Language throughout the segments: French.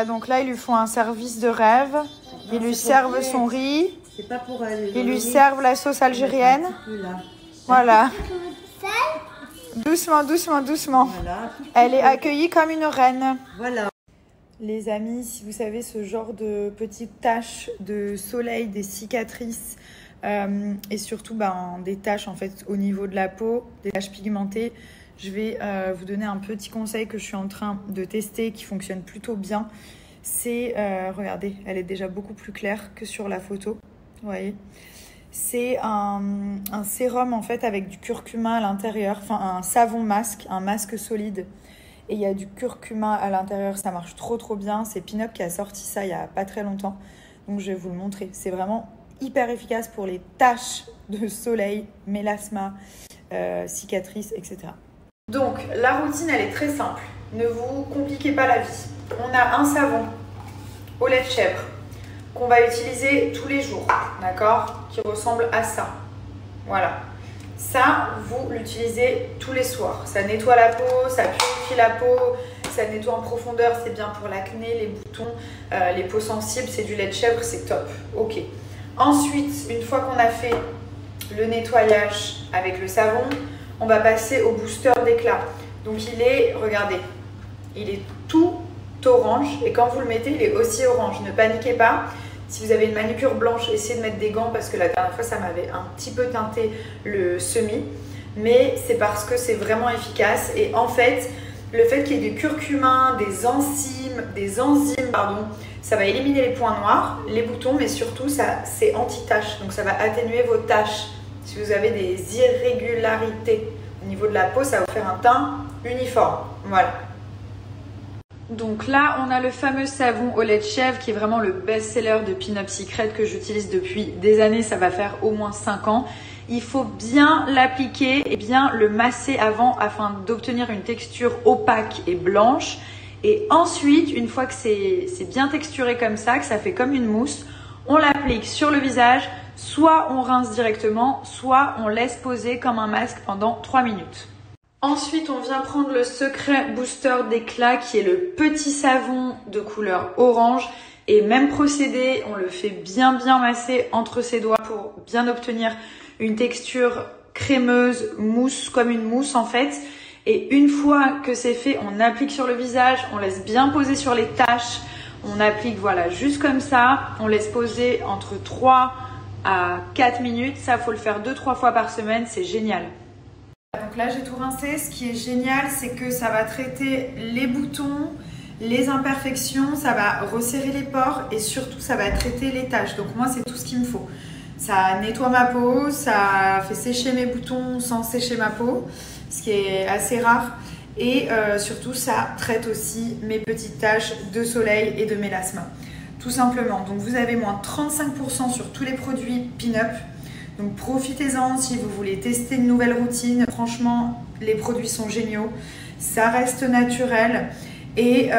Donc là, ils lui font un service de rêve. Ils lui servent son riz. C'est pas pour aller. Ils lui servent la sauce algérienne. Voilà. Doucement, doucement, doucement. Voilà. Elle est accueillie comme une reine. Voilà. Les amis, si vous savez ce genre de petites taches de soleil, des cicatrices et surtout des taches en fait au niveau de la peau, des taches pigmentées, je vais vous donner un petit conseil que je suis en train de tester qui fonctionne plutôt bien. C'est, regardez, elle est déjà beaucoup plus claire que sur la photo, vous voyez. C'est un sérum en fait avec du curcuma à l'intérieur, enfin un savon masque, un masque solide. Et il y a du curcuma à l'intérieur, ça marche trop bien. C'est Pin-Up qui a sorti ça il n'y a pas très longtemps. Donc je vais vous le montrer. C'est vraiment hyper efficace pour les taches de soleil, mélasma, cicatrices, etc. Donc la routine elle est très simple. Ne vous compliquez pas la vie. On a un savon au lait de chèvre qu'on va utiliser tous les jours, d'accord? Qui ressemble à ça. Voilà. Ça, vous l'utilisez tous les soirs. Ça nettoie la peau, ça purifie la peau, ça nettoie en profondeur, c'est bien pour l'acné, les boutons, les peaux sensibles, c'est du lait de chèvre, c'est top. Ok. Ensuite, une fois qu'on a fait le nettoyage avec le savon, on va passer au booster d'éclat. Donc il est, regardez, il est tout orange et quand vous le mettez, il est aussi orange. Ne paniquez pas. Si vous avez une manucure blanche, essayez de mettre des gants parce que la dernière fois, ça m'avait un petit peu teinté le semis. Mais c'est parce que c'est vraiment efficace. Et en fait, le fait qu'il y ait du curcuma, des enzymes, ça va éliminer les points noirs, les boutons, mais surtout, c'est anti-taches. Donc ça va atténuer vos taches. Si vous avez des irrégularités au niveau de la peau, ça va vous faire un teint uniforme. Voilà. Donc là, on a le fameux savon au lait de chèvre qui est vraiment le best-seller de Pin-Up Secret que j'utilise depuis des années. Ça va faire au moins 5 ans. Il faut bien l'appliquer et bien le masser avant afin d'obtenir une texture opaque et blanche. Et ensuite, une fois que c'est bien texturé comme ça, que ça fait comme une mousse, on l'applique sur le visage. Soit on rince directement, soit on laisse poser comme un masque pendant 3 minutes. Ensuite, on vient prendre le Secret Booster d'éclat qui est le petit savon de couleur orange. Et même procédé, on le fait bien masser entre ses doigts pour bien obtenir une texture crémeuse, mousse, comme une mousse en fait. Et une fois que c'est fait, on applique sur le visage, on laisse bien poser sur les taches. On applique voilà juste comme ça, on laisse poser entre 3 à 4 minutes. Ça, faut le faire 2-3 fois par semaine, c'est génial. Donc là, j'ai tout rincé. Ce qui est génial, c'est que ça va traiter les boutons, les imperfections, ça va resserrer les pores et surtout, ça va traiter les taches. Donc moi, c'est tout ce qu'il me faut. Ça nettoie ma peau, ça fait sécher mes boutons sans sécher ma peau, ce qui est assez rare. Et surtout, ça traite aussi mes petites taches de soleil et de mélasma. Tout simplement. Donc vous avez moins 35% sur tous les produits Pin-Up. Donc profitez-en si vous voulez tester une nouvelle routine. Franchement, les produits sont géniaux. Ça reste naturel. Et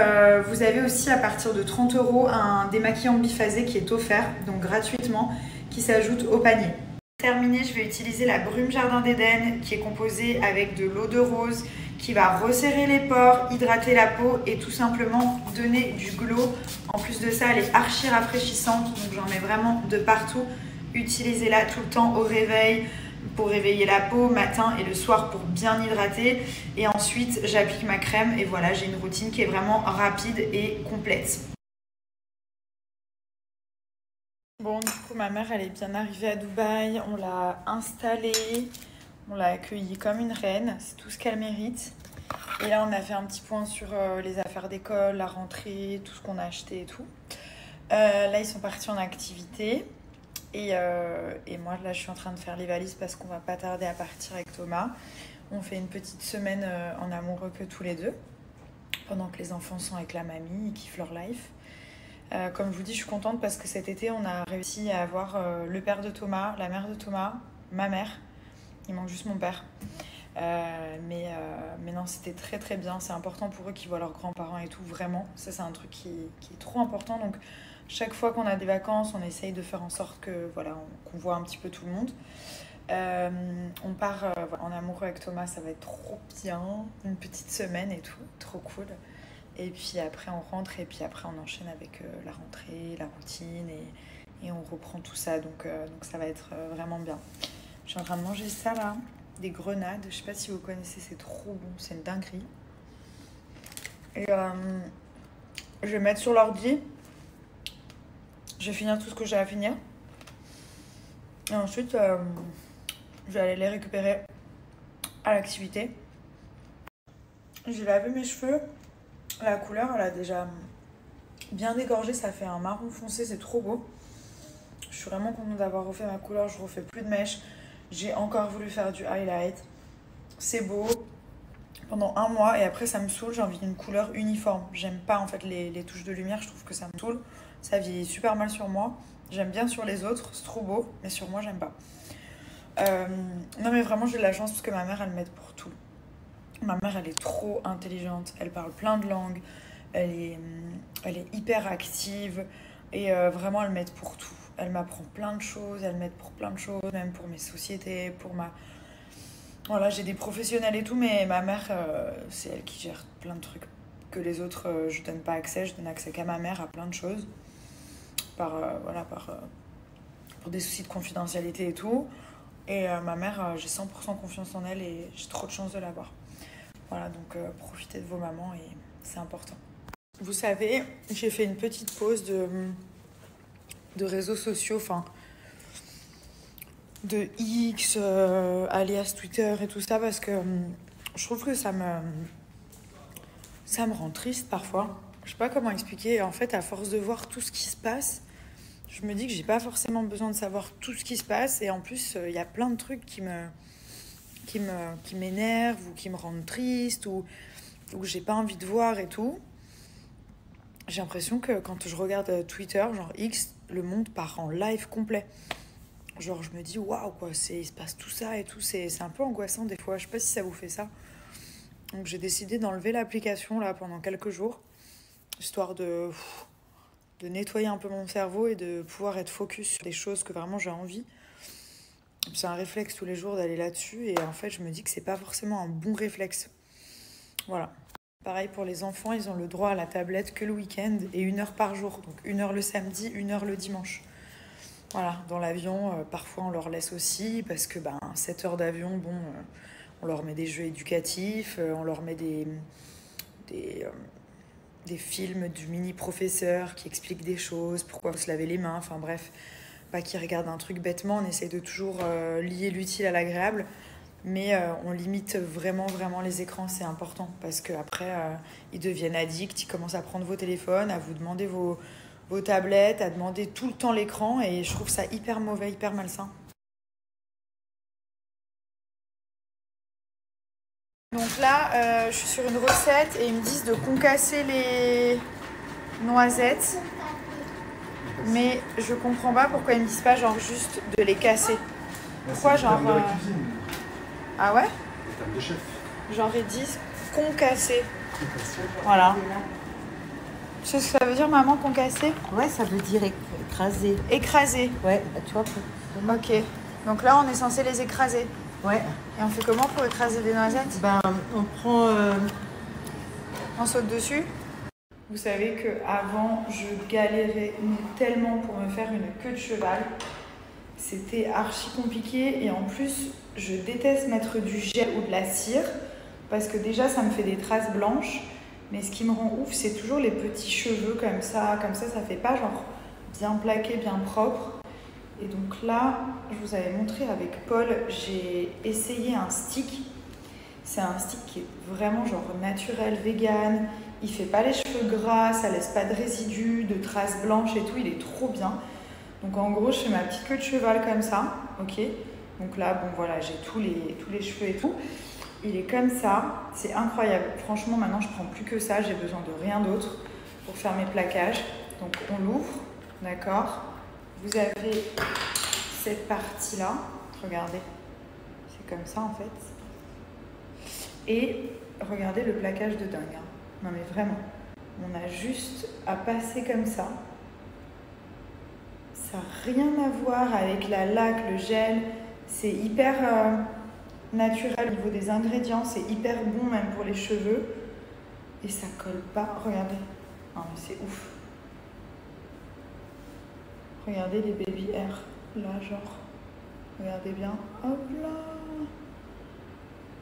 vous avez aussi à partir de 30 € un démaquillant biphasé qui est offert, donc gratuitement, qui s'ajoute au panier. Pour terminer, je vais utiliser la Brume Jardin d'Éden qui est composée avec de l'eau de rose qui va resserrer les pores, hydrater la peau et tout simplement donner du glow. En plus de ça, elle est archi rafraîchissante, donc j'en mets vraiment de partout. Utilisez-la tout le temps au réveil pour réveiller la peau, matin et le soir pour bien hydrater. Et ensuite, j'applique ma crème et voilà, j'ai une routine qui est vraiment rapide et complète. Bon, du coup, ma mère, elle est bien arrivée à Dubaï. On l'a installée, on l'a accueillie comme une reine. C'est tout ce qu'elle mérite. Et là, on a fait un petit point sur les affaires d'école, la rentrée, tout ce qu'on a acheté et tout. Là, ils sont partis en activité. Et moi, là, je suis en train de faire les valises parce qu'on va pas tarder à partir avec Thomas. On fait une petite semaine en amoureux que tous les deux, pendant que les enfants sont avec la mamie, ils kiffent leur life. Comme je vous dis, je suis contente parce que cet été, on a réussi à avoir le père de Thomas, la mère de Thomas, ma mère. Il manque juste mon père. Mais non, c'était très bien. C'est important pour eux qu'ils voient leurs grands-parents et tout, vraiment. Ça, c'est un truc qui est trop important. Donc, chaque fois qu'on a des vacances, on essaye de faire en sorte que voilà, qu'on voit un petit peu tout le monde. On part en amoureux avec Thomas, ça va être trop bien. Une petite semaine et tout, trop cool. Et puis après, on rentre et puis après, on enchaîne avec la rentrée, la routine et on reprend tout ça. Donc ça va être vraiment bien. Je suis en train de manger ça là, des grenades. Je sais pas si vous connaissez, c'est trop bon, c'est une dinguerie. Et je vais mettre sur l'ordi. Je vais finir tout ce que j'ai à finir. Et ensuite, je vais aller les récupérer à l'activité. J'ai lavé mes cheveux. La couleur, elle a déjà bien dégorgé. Ça fait un marron foncé, c'est trop beau. Je suis vraiment contente d'avoir refait ma couleur. Je refais plus de mèches. J'ai encore voulu faire du highlight. C'est beau. Pendant un mois et après ça me saoule, j'ai envie d'une couleur uniforme. J'aime pas en fait les touches de lumière, je trouve que ça me saoule. Ça vieillit super mal sur moi. J'aime bien sur les autres, c'est trop beau, mais sur moi j'aime pas. Non mais vraiment j'ai de la chance parce que ma mère elle m'aide pour tout. Ma mère elle est trop intelligente, elle parle plein de langues, elle est hyper active et vraiment elle m'aide pour tout. Elle m'apprend plein de choses, elle m'aide pour plein de choses, même pour mes sociétés, pour ma... Voilà, j'ai des professionnels et tout, mais ma mère, c'est elle qui gère plein de trucs que les autres, je donne pas accès. Je donne accès qu'à ma mère à plein de choses. Pour des soucis de confidentialité et tout. Et ma mère, j'ai 100% confiance en elle et j'ai trop de chance de l'avoir. Voilà, donc profitez de vos mamans et c'est important. Vous savez, j'ai fait une petite pause de réseaux sociaux, enfin... de X, alias Twitter et tout ça, parce que je trouve que ça me rend triste parfois. Je sais pas comment expliquer. En fait, à force de voir tout ce qui se passe, je me dis que j'ai pas forcément besoin de savoir tout ce qui se passe. Et en plus, il y a plein de trucs qui m'énervent ou qui me rendent triste ou j'ai pas envie de voir et tout. J'ai l'impression que quand je regarde Twitter, genre X, le monde part en live complet. Genre, je me dis, waouh, quoi, il se passe tout ça et tout. C'est un peu angoissant des fois. Je sais pas si ça vous fait ça. Donc, j'ai décidé d'enlever l'application là pendant quelques jours, histoire de nettoyer un peu mon cerveau et de pouvoir être focus sur des choses que vraiment j'ai envie. C'est un réflexe tous les jours d'aller là-dessus. Et en fait, je me dis que c'est pas forcément un bon réflexe. Voilà. Pareil pour les enfants, ils ont le droit à la tablette que le week-end et 1 heure par jour. Donc 1 heure le samedi, 1 heure le dimanche. Voilà, dans l'avion, parfois on leur laisse aussi parce que 7 heures d'avion, bon, on leur met des jeux éducatifs, on leur met des films du mini-professeur qui expliquent des choses, pourquoi se laver les mains, enfin bref, pas qu'ils regardent un truc bêtement, on essaie de toujours lier l'utile à l'agréable, mais on limite vraiment, vraiment les écrans, c'est important parce qu'après, ils deviennent addicts, ils commencent à prendre vos téléphones, à vous demander vos tablettes, à demander tout le temps l'écran et je trouve ça hyper mauvais, hyper malsain. Donc là, je suis sur une recette et ils me disent de concasser les noisettes, mais je comprends pas pourquoi ils me disent pas genre juste de les casser. Pourquoi genre... Ah ouais? Étape de chef. Genre ils disent concasser. Voilà. Tu sais ce que ça veut dire, maman, concasser? Ouais, ça veut dire écraser. Écraser. Ouais, tu vois. Ok. Donc là, on est censé les écraser. Ouais. Et on fait comment pour écraser des noisettes? On prend... On saute dessus. Vous savez qu'avant, je galérais tellement pour me faire une queue de cheval. C'était archi compliqué. Et en plus, je déteste mettre du gel ou de la cire. Parce que déjà, ça me fait des traces blanches. Mais ce qui me rend ouf, c'est toujours les petits cheveux comme ça. Comme ça fait pas genre bien plaqué, bien propre. Et donc là, je vous avais montré avec Paul, j'ai essayé un stick. C'est un stick qui est vraiment genre naturel, vegan. Il fait pas les cheveux gras, ça laisse pas de résidus, de traces blanches et tout. Il est trop bien. Donc en gros, je fais ma petite queue de cheval comme ça. Ok. Donc là, bon voilà, j'ai tous les cheveux et tout. Il est comme ça, c'est incroyable. Franchement, maintenant, je prends plus que ça. J'ai besoin de rien d'autre pour faire mes plaquages. Donc, on l'ouvre, d'accord. Vous avez cette partie-là. Regardez, c'est comme ça, en fait. Et regardez le plaquage de dingue. Hein. Non, mais vraiment. On a juste à passer comme ça. Ça n'a rien à voir avec la laque, le gel. C'est hyper... naturel au niveau des ingrédients, c'est hyper bon même pour les cheveux. Et ça colle pas. Regardez. Non mais c'est ouf. Regardez les baby hair. Là, genre. Regardez bien. Hop là.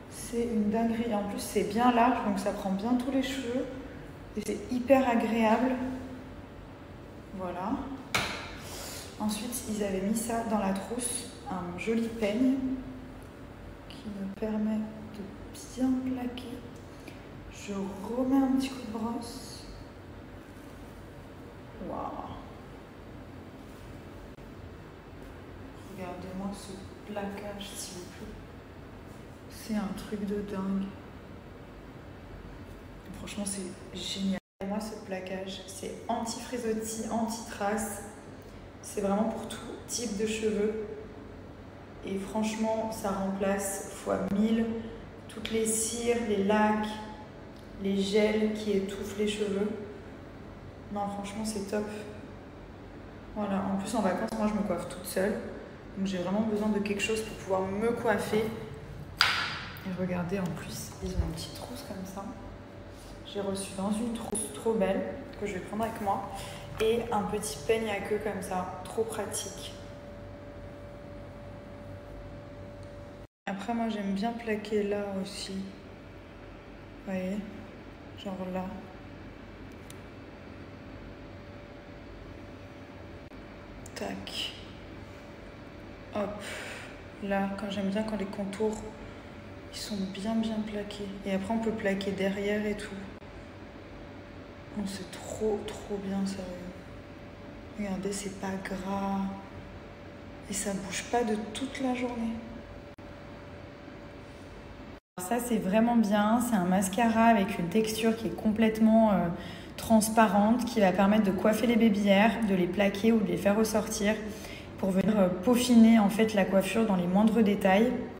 C'est une dinguerie. En plus, c'est bien large, donc ça prend bien tous les cheveux. Et c'est hyper agréable. Voilà. Ensuite, ils avaient mis ça dans la trousse. Un joli peigne qui me permet de bien plaquer. Je remets un petit coup de brosse. Waouh! Regardez-moi ce plaquage, s'il vous plaît. C'est un truc de dingue. Franchement, c'est génial. Et moi, ce plaquage, c'est anti-frisottis, anti-trace. C'est vraiment pour tout type de cheveux. Et franchement, ça remplace x1000 toutes les cires, les lacs, les gels qui étouffent les cheveux. Non, franchement, c'est top. Voilà. En plus, en vacances, moi, je me coiffe toute seule. Donc, j'ai vraiment besoin de quelque chose pour pouvoir me coiffer. Et regardez, en plus, ils ont une petite trousse comme ça. J'ai reçu dans une trousse trop belle que je vais prendre avec moi. Et un petit peigne à queue comme ça. Trop pratique. Après, moi, j'aime bien plaquer là aussi. Vous voyez? Genre là. Tac. Hop. Là, j'aime bien quand les contours, ils sont bien plaqués. Et après, on peut plaquer derrière et tout. Oh, c'est trop bien, sérieux. Regardez, c'est pas gras. Et ça bouge pas de toute la journée. Ça, c'est vraiment bien. C'est un mascara avec une texture qui est complètement transparente, qui va permettre de coiffer les baby hair, de les plaquer ou de les faire ressortir pour venir peaufiner en fait la coiffure dans les moindres détails.